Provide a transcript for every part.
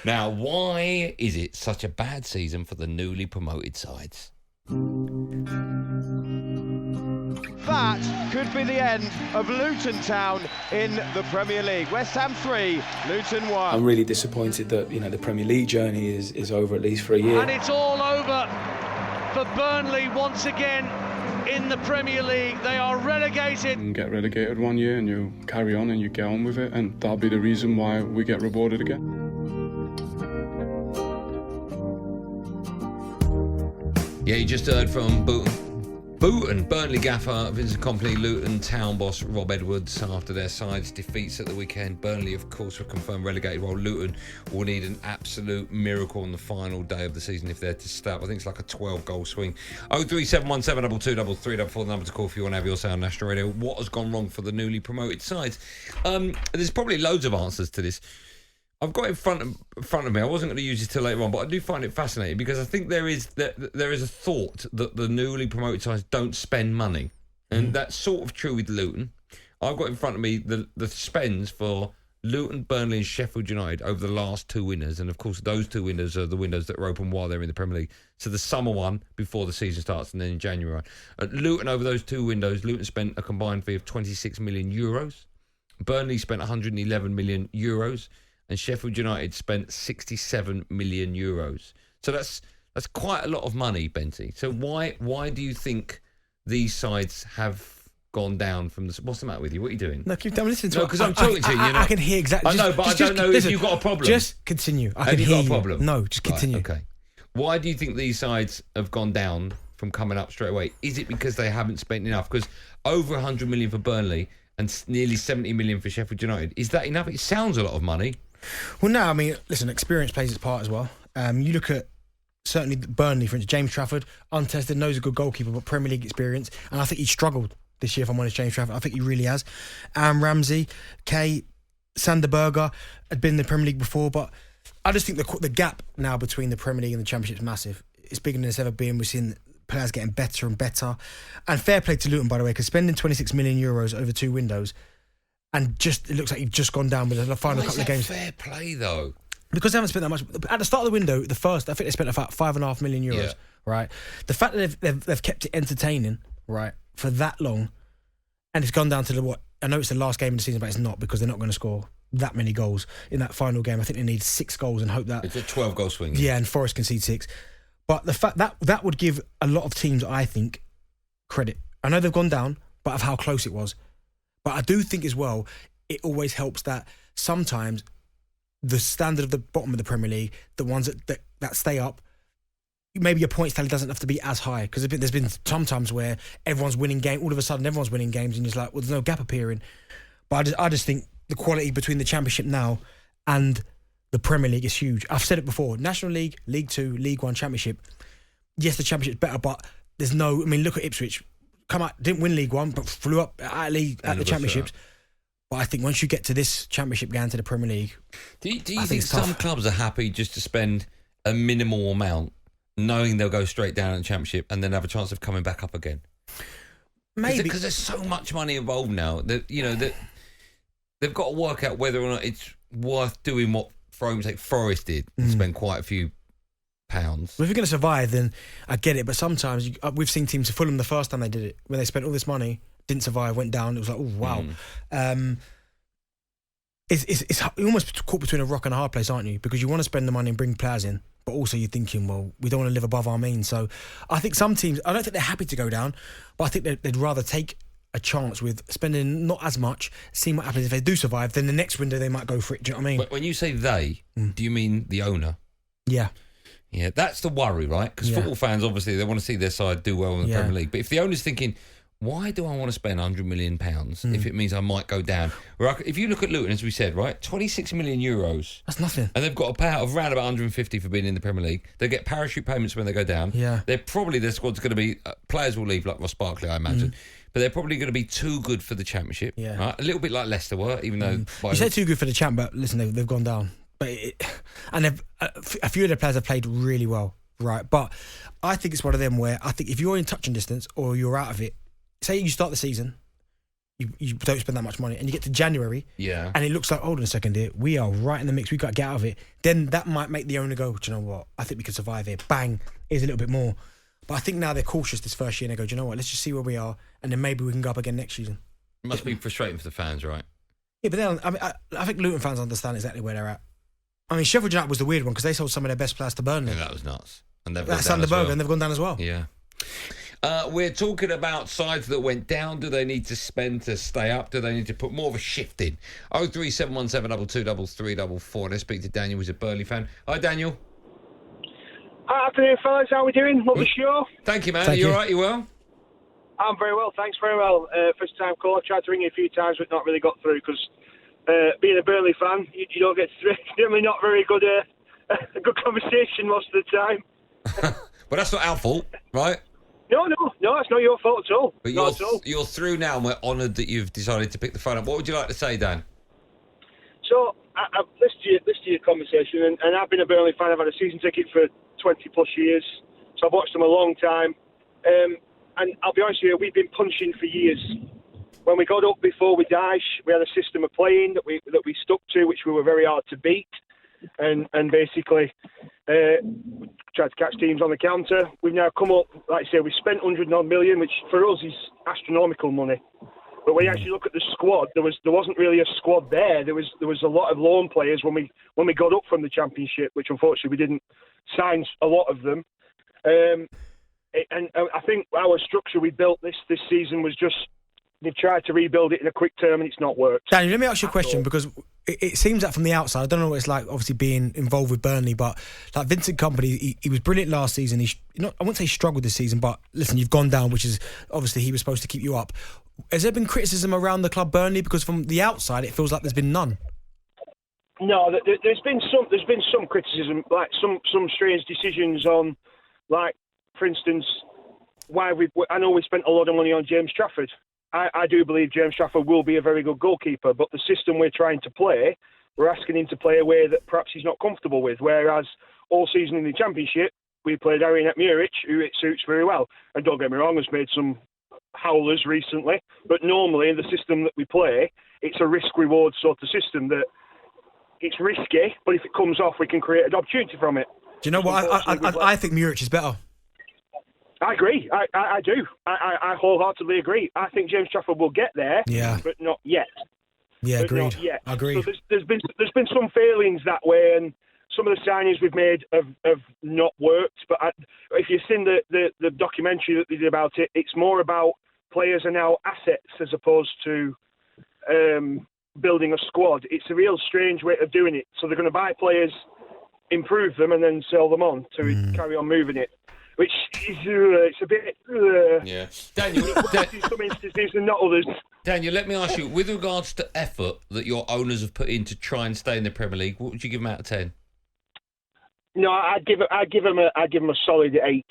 Now, why is it such a bad season for the newly promoted sides? That could be the end of Luton Town in the Premier League. West Ham 3, Luton 1. I'm really disappointed that the Premier League journey is over at least for a year. And it's all over for Burnley once again in the Premier League. They are relegated. You get relegated one year and you carry on and you get on with it, and that'll be the reason why we get rewarded again. Yeah, you just heard from Burnley gaffer Vincent Kompany, Luton Town boss Rob Edwards after their side's defeats at the weekend. Burnley, of course, were confirmed relegated, while Luton will need an absolute miracle on the final day of the season if they're to start. I think it's like a 12-goal swing. 03717223344, the number to call if you want to have your say on National Radio. What has gone wrong for the newly promoted sides? There's probably loads of answers to this. I've got it in front of me. I wasn't going to use it till later on, but I do find it fascinating because I think there is a thought that the newly promoted sides don't spend money, and that's sort of true with Luton. I've got in front of me the spends for Luton, Burnley, and Sheffield United over the last two windows, and of course those two windows are the windows that are open while they're in the Premier League. So the summer one before the season starts, and then in January. At Luton, over those two windows, Luton spent a combined fee of €26 million. Burnley spent €111 million. And Sheffield United spent €67 million. So that's quite a lot of money, Benty. So why do you think these sides have gone down from the... What's the matter with you? What are you doing? No, keep listening to No, because I'm talking to you. I can hear exactly... I know, but I don't know if you've got a problem. Just continue. I can have you hear got a problem? No, just continue. Right, okay. Why do you think these sides have gone down from coming up straight away? Is it because they haven't spent enough? Because over 100 million for Burnley and nearly 70 million for Sheffield United. Is that enough? It sounds a lot of money. Well, no, I mean, listen, experience plays its part as well. You look at certainly Burnley, for instance, James Trafford, untested, knows a good goalkeeper, but Premier League experience, and I think he struggled this year, if I'm honest, James Trafford. I think he really has. Ramsey, Kay, Sander Berger had been in the Premier League before, but I just think the gap now between the Premier League and the Championship is massive. It's bigger than it's ever been. We've seen players getting better and better. And fair play to Luton, by the way, because spending €26 million over two windows, and just it looks like you've just gone down with the final couple of games. Fair play though, because they haven't spent that much at the start of the window. The first, I think they spent about €5.5 million. Right, the fact that they've kept it entertaining, right, for that long, and it's gone down to what I know it's the last game of the season, but it's not, because they're not going to score that many goals in that final game. I think they need 6 goals and hope that it's a 12-goal swing. Yeah, and Forest concede 6. But the fact that would give a lot of teams, I think, credit. I know they've gone down, but of how close it was. But I do think as well, it always helps that sometimes the standard of the bottom of the Premier League, the ones that stay up, maybe your points tally doesn't have to be as high, because there's been some times where everyone's winning games, all of a sudden everyone's winning games, and you're just like, well, there's no gap appearing. But I just think the quality between the Championship now and the Premier League is huge. I've said it before, National League, League 2, League 1, Championship. Yes, the Championship's better, but there's no... I mean, look at Ipswich. Come out, didn't win League 1, but flew up at the Championships. But I think once you get to this Championship going to the Premier League... Do you think some clubs are happy just to spend a minimal amount, knowing they'll go straight down in the Championship and then have a chance of coming back up again? Maybe. Because there's so much money involved now that, they've got to work out whether or not it's worth doing what, for argument's sake, Forest did and spend quite a few pounds. Well, if you're going to survive, then I get it. But sometimes we've seen teams, Fulham the first time they did it, when they spent all this money, didn't survive, went down. It was like, oh wow. It's you're almost caught between a rock and a hard place, aren't you? Because you want to spend the money and bring players in, but also you're thinking, well, we don't want to live above our means. So I think some teams, I don't think they're happy to go down, but I think they'd rather take a chance with spending not as much, seeing what happens. If they do survive, then the next window they might go for it. Do you know what I mean? But when you say they, do you mean the owner? Yeah. Yeah, that's the worry, right? Because football fans, obviously, they want to see their side do well in the Premier League. But if the owner's thinking, why do I want to spend £100 million if it means I might go down? If you look at Luton, as we said, right, €26 million. That's nothing. And they've got a payout of around about 150 for being in the Premier League. They get parachute payments when they go down. Yeah. Their squad's going to be, players will leave like Ross Barkley, I imagine. But they're probably going to be too good for the Championship. Yeah. Right? A little bit like Leicester were, even though... You say too good for the Champ, but listen, they've gone down. But a few of the players have played really well, right? But I think it's one of them where I think if you're in touching distance or you're out of it, say you start the season you don't spend that much money, and you get to January, Yeah. and it looks like, hold on a second here, we are right in the mix, we got to get out of it. Then that might make the owner go, do you know what? I think we can survive here. Bang, here's a little bit more. But I think now they're cautious this first year, and they go, do you know what? Let's just see where we are, and then maybe we can go up again next season. It must be frustrating for the fans, right? Yeah, but then I think Luton fans understand exactly where they're at. I mean, Sheffield United was the weird one because they sold some of their best players to Burnley. Yeah, that was nuts. And they've That's Sander Berge, and they've gone down as well. Yeah. We're talking about sides that went down. Do they need to spend to stay up? Do they need to put more of a shift in? 03717 223344. Let's speak to Daniel, who's a Burnley fan. Hi, Daniel. Hi, afternoon, fellas. How are we doing? Love the show. Thank you, man. Thank Are you you. all right? You well? I'm very well, thanks, very well. First time call. I tried to ring you a few times, but not really got through because being a Burnley fan, you don't get through. Generally not very good, a good conversation most of the time. But that's not our fault, right? No, it's not your fault at all. But not at all. you're through now, and we're honoured that you've decided to pick the phone up. What would you like to say, Dan? So, I've listened to your conversation, and I've been a Burnley fan. I've had a season ticket for 20 plus years, so I've watched them a long time. And I'll be honest with you, we've been punching for years. When we got up before with Daesh, we had a system of playing that we stuck to, which we were very hard to beat, and basically tried to catch teams on the counter. We've now come up, like I say, we spent 100 million, which for us is astronomical money. But when you actually look at the squad, there wasn't really a squad there. There was a lot of loan players when we got up from the Championship, which unfortunately we didn't sign a lot of them. And I think our structure we built this season was just, they've tried to rebuild it in a quick term and it's not worked. Daniel, let me ask you a question, because it seems that from the outside, I don't know what it's like obviously being involved with Burnley, but like Vincent Kompany, he was brilliant last season. I wouldn't say he struggled this season, but listen, you've gone down, which is obviously he was supposed to keep you up. Has there been criticism around the club Burnley? Because from the outside, it feels like there's been none. No, there's been some criticism, like some strange decisions on, like, for instance, I know we spent a lot of money on James Trafford. I do believe James Trafford will be a very good goalkeeper, but the system we're trying to play, we're asking him to play a way that perhaps he's not comfortable with, whereas all season in the Championship, we played Arian Muric, who it suits very well. And don't get me wrong, has made some howlers recently, but normally in the system that we play, it's a risk-reward sort of system that it's risky, but if it comes off, we can create an opportunity from it. Do you know what? I think Muric is better. I agree. I do. I wholeheartedly agree. I think James Trafford will get there, but not yet. Yeah, agreed. Not yet. Agreed. So there's been some failings that way, and some of the signings we've made have not worked. But if you've seen the documentary that they did about it, it's more about players are now assets as opposed to building a squad. It's a real strange way of doing it. So they're going to buy players, improve them, and then sell them on to carry on moving it. Which is it's a bit. Yeah, Daniel. In some instances and not others. Daniel, let me ask you, with regards to effort that your owners have put in to try and stay in the Premier League, what would you give them out of 10? No, I'd give them a solid 8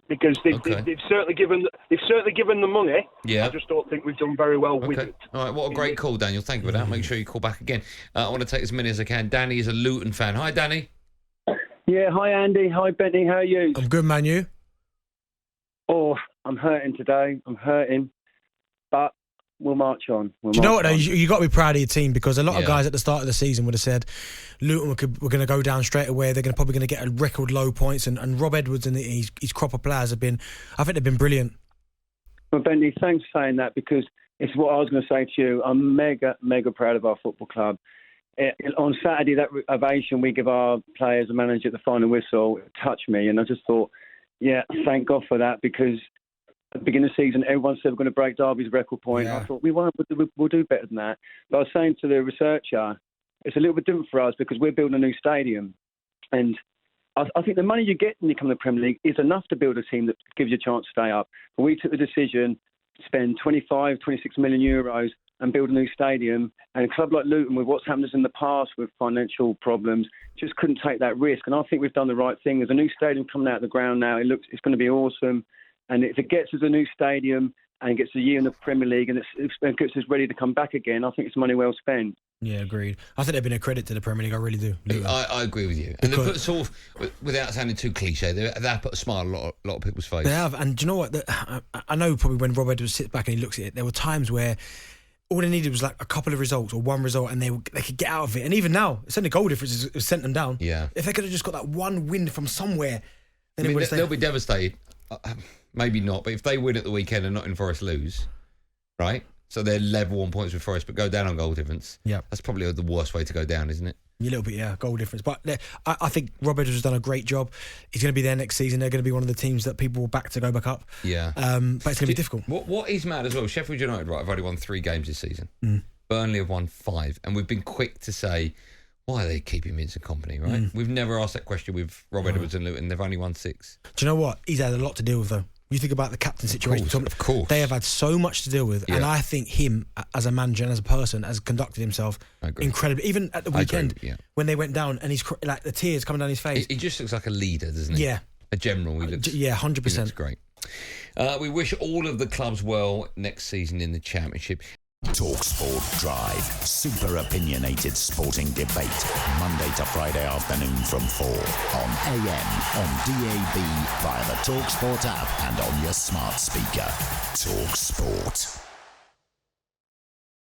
because they've certainly given the money. Yeah. I just don't think we've done very well with it. All right, what a great call, Daniel. Thank you for that. Make sure you call back again. I want to take as many as I can. Danny is a Luton fan. Hi, Danny. Yeah, hi Andy, hi Benny, how are you? I'm good, man, you? Oh, I'm hurting today, but we'll march on. Do you know what, though? You got to be proud of your team, because a lot of guys at the start of the season would have said Luton were going to go down straight away, they're probably going to get a record low points, and Rob Edwards and his crop of players they've been brilliant. Well, Benny, thanks for saying that, because it's what I was going to say to you. I'm mega, mega proud of our football club. On Saturday, that ovation we give our players and manager at the final whistle, it touched me, and I just thought, yeah, thank God for that, because at the beginning of the season, everyone said we're going to break Derby's record point. Yeah. I thought, we won't, we'll do better than that. But I was saying to the researcher, it's a little bit different for us because we're building a new stadium, and I think the money you get when you come to the Premier League is enough to build a team that gives you a chance to stay up. But we took the decision to spend 25, 26 million euros and build a new stadium. And a club like Luton, with what's happened in the past with financial problems, just couldn't take that risk. And I think we've done the right thing. There's a new stadium coming out of the ground now. It's going to be awesome. And if it gets us a new stadium and gets a year in the Premier League and it gets us ready to come back again, I think it's money well spent. Yeah, agreed. I think they've been a credit to the Premier League. I really do. I agree with you. And they put sort of, without sounding too cliche, they have put a smile on a lot of people's face. They have. And do you know what? I know probably when Rob Edwards sits back and he looks at it, there were times where all they needed was like a couple of results or one result, and they could get out of it. And even now, it's only goal difference has sent them down. Yeah. If they could have just got that one win from somewhere, then they'll be devastated. Maybe not, but if they win at the weekend and Nottingham Forest lose, right? So they're level on points with Forest, but go down on goal difference. Yeah, that's probably the worst way to go down, isn't it? A little bit, yeah, goal difference. But I think Rob Edwards has done a great job. He's going to be there next season. They're going to be one of the teams that people will back to go back up. Yeah. But it's going to be difficult. What is mad as well, Sheffield United, right, have only won 3 games this season. Burnley have won 5. And we've been quick to say, why are they keeping Vincent Kompany, right? We've never asked that question with Rob Edwards and Luton. They've only won 6. Do you know what? He's had a lot to deal with, though. You think about the captain situation. Of course. They have had so much to deal with. Yeah. And I think him, as a manager and as a person, has conducted himself incredibly. Even at the weekend, when they went down and he's like the tears coming down his face. He just looks like a leader, doesn't he? Yeah. A general. He looks, 100%. He looks great. We wish all of the clubs well next season in the Championship. talkSPORT Drive. Super opinionated sporting debate. Monday to Friday afternoon from 4 on AM, on DAB, via the talkSPORT app and on your smart speaker. talkSPORT.